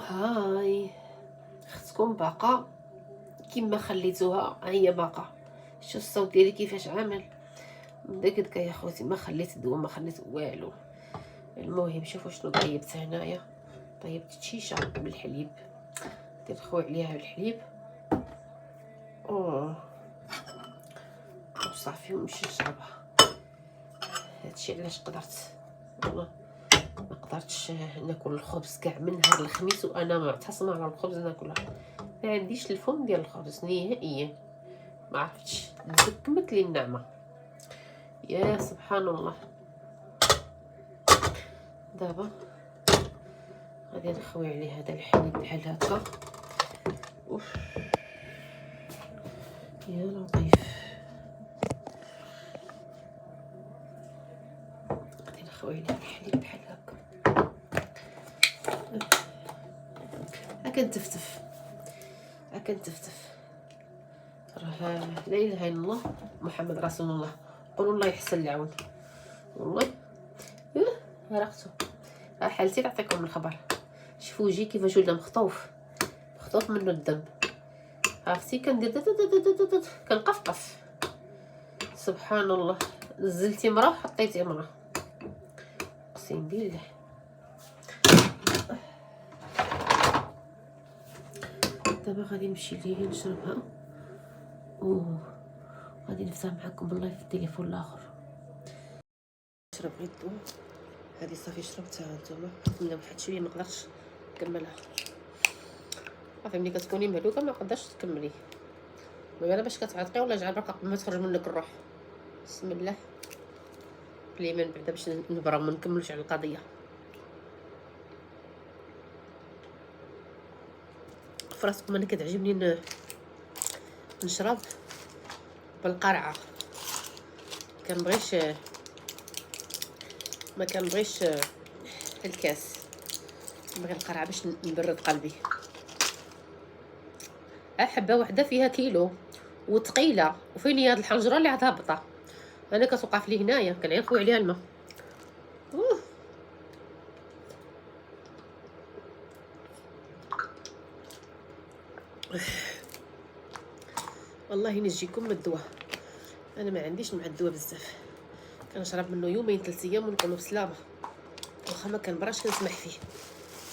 هاي اختكم باقا كيما خليتوها، ها هي باقا. شو الصوت ديالي كيفاش عامل؟ داك دكا يا خوتي، ما خليت الدواء، ما خليت والو. المهم شوفوا شنو طيبت هنايا. طيبت شيشه بالحليب، درت خوي عليها الحليب وصافي ونمشي نشربها. هادشي علاش قدرت، والله ما قدرتش ناكل الخبز كاع من هاد الخميس وانا معتصمه على الخبز ناكلها. ما عنديش الفم ديال الخبز نهائيا، ما عرفتش تزكمت لي النعمه. يا سبحان الله. دابا غادي نخوي عليه هذا الحليب بحال هكا. اوف يا لطيف. غادي نخوي عليه الحليب بحال هكا. كنتفتف راه لا اله الا الله محمد رسول الله. قولوا الله يحسن العون. والله غرقتو. حالتي تعطيكم الخبر. شوفوا وجهي كيفاش ولا مخطوف منه الدم. عرفتي كندير كنقفقف. سبحان الله. نزلتي مرا حطيتي مرا، اقسم بالله. دابا غادي نمشي ليه نشربها غادي نفتح معكم بالله في التليفون الاخر. نشرب غير الدواء. هذه صافي شربتها نتوما، من واحد شويه ما نقدرش نكملها. صافي ملي كتكوني مهلوكه ما قدرش تكملي، ما باش كتعرقي ولا جعل برك قبل ما تخرج منك الروح. بسم الله بالايمان بعدا باش نبراو ما نكملوش على القضيه. فراسكم انا كتعجبني نشرب بالقرعه، ما كنبغيش الكاس، نبغي القرعه باش نبرد قلبي. حبه واحده فيها كيلو وثقيله، وفين هي هاد الحنجره اللي عاد هابطه. انا كتوقف لي هنايا كنعير خويا عليها الماء. والله نجيكم من الدواء، انا ما عنديش مع الدواء بزاف، كنشرب منه يومين 3 ايام ونكونوا بسلامه. واخا ما كنبراش كنسمح فيه.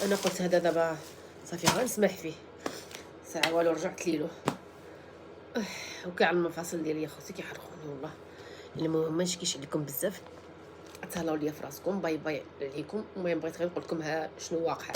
انا قلت هذا دابا صافي غنسمح فيه، ساعه والو رجعت ليلو. وكاع المفاصل ديالي يا خوتي كيحرقوني والله. المهم ما نشكيش عليكم بزاف، تهلاو ليا فراسكم. باي باي عليكم. المهم بغيت غير نقول لكم ها شنو واقع.